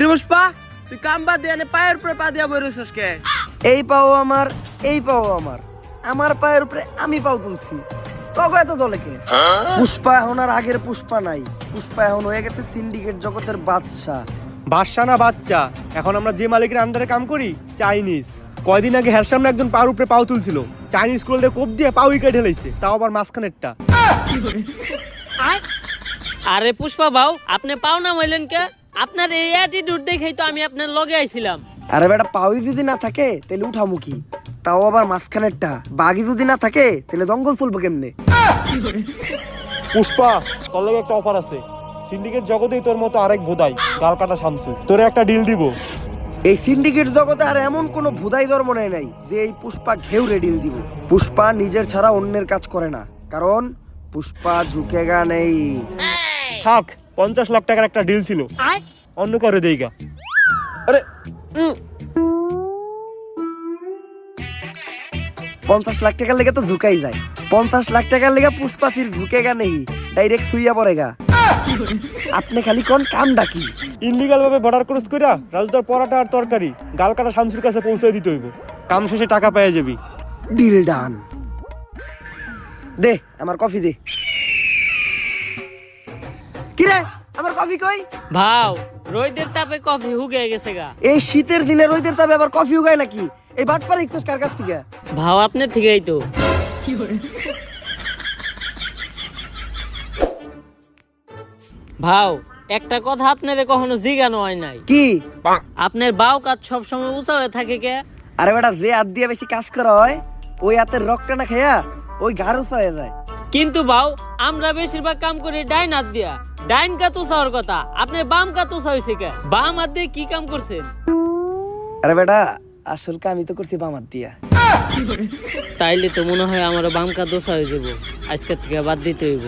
কিরে পুষ্পা, তুই কাম বাদ দিয়ে পায়ের উপরে পা দিয়া বইরেছিস কে? এই পাও আমার, এই পাও আমার, আমার পায়ের উপরে আমি পাও তুলছি। তোকে এত দলে কে? পুষ্পা এখন আর আগের পুষ্পা নাই। পুষ্পা এখন হয়ে গেছে সিন্ডিকেট জগতের বাদশা। বাদশা না বাচ্চা, এখন আমরা যে মালিকের আন্ডারে কাম করি চাইনিজ। কয়দিন আগে হের সামনে একজন পার উপরে পাও তুলছিল, চাইনিজ করলে কোপ দিয়ে পাও উইকেট ঢেলাইছে, তাও আবার মাঝখানেরটা। আরে পুষ্পা বাউ, আপনি পাও না মাইলেন কে? আপনার এই অ্যাটিটিউড দেখেই তো আমি আপনার লগে আইছিলাম। আরে বেটা, পাওই যদি না থাকে তাহলে উঠামুখী, তাও আবার মাঝখানেরটা। বাঘি যদি না থাকে তাহলে জঙ্গল চলবে কেমনে? পুষ্পা, তোর লাগে একটা অফার আছে। সিন্ডিকেট জগতেই তোর মতো আরেক ভোদাই, গাল কাটা শামসু, তোরে একটা ডিল দিব। এই সিন্ডিকেট জগতে আর এমন কোন ভুদাই ধর্ম নাই যে এই পুষ্পা ঘেউরে ডিল দিব। পুষ্পা নিজের ছাড়া অন্যের কাজ করে না, কারণ পুষ্পা ঝুঁকেগা নেই। থাক, 50 লাখ টাকার একটা ডিল ছিল, অন্য করে দেইগা। আরে 50 লাখ টাকার লেগে তো ঝুঁকাই যায়। 50 লাখ টাকার লেগে পুষ্পা ফির ঝুঁকেগা নেই, ডাইরেক্ট সুইয়া পড়েগা। আপনি খালি কোন কাম ডাকি ইনলিগাল ভাবে বর্ডার ক্রস কইরা রাজুদার পরাটা আর তরকারি গাল কাটা শামসুর কাছে পৌঁছে দিতে হইব। কাম শেষে টাকা পেয়ে যাবি। Deal done. দে আমার কফি দে। কিরে, আমার কফি কই? ভাও, রোদের তাপে কফি হুগে গেছে গা। এই শীতের দিনে রোদের তাপে আবার কফি উগায় নাকি? এই বাটপার ইকছস কার কাছ থেকে? ভাও আপনার থেকেই তো। ভাও, একটা কথা আপনারে কখনো জিজ্ঞানো হয় নাই। কি? আপনার বাউ কাজ সবসময় উঁচা হয়ে থাকে কে? আরে বেটা, যে হাত দিয়ে বেশি কাজ করা হয় ওই হাতের রক্তটা না খেয়া ওই ঘাড় উঁচা হয়ে যায়। কিন্তু বাউ, আমরা বেশিরভাগ কাম করি ডাইন হাত দিয়া। ডাইন কাত উঁচা হওয়ার কথা, আপনার বাম কাত উঁচা হয়েছে কে? বাম হাত দিয়ে কি কাম করছেন? আরে বেটা, আসল কাম আমি তো করছি বাম হাত দিয়া। তাইলে তো মনে হয় আমার বাম কাত উঁচা হয়ে যাবো। আজকের থেকে বাদ দিতে হইব।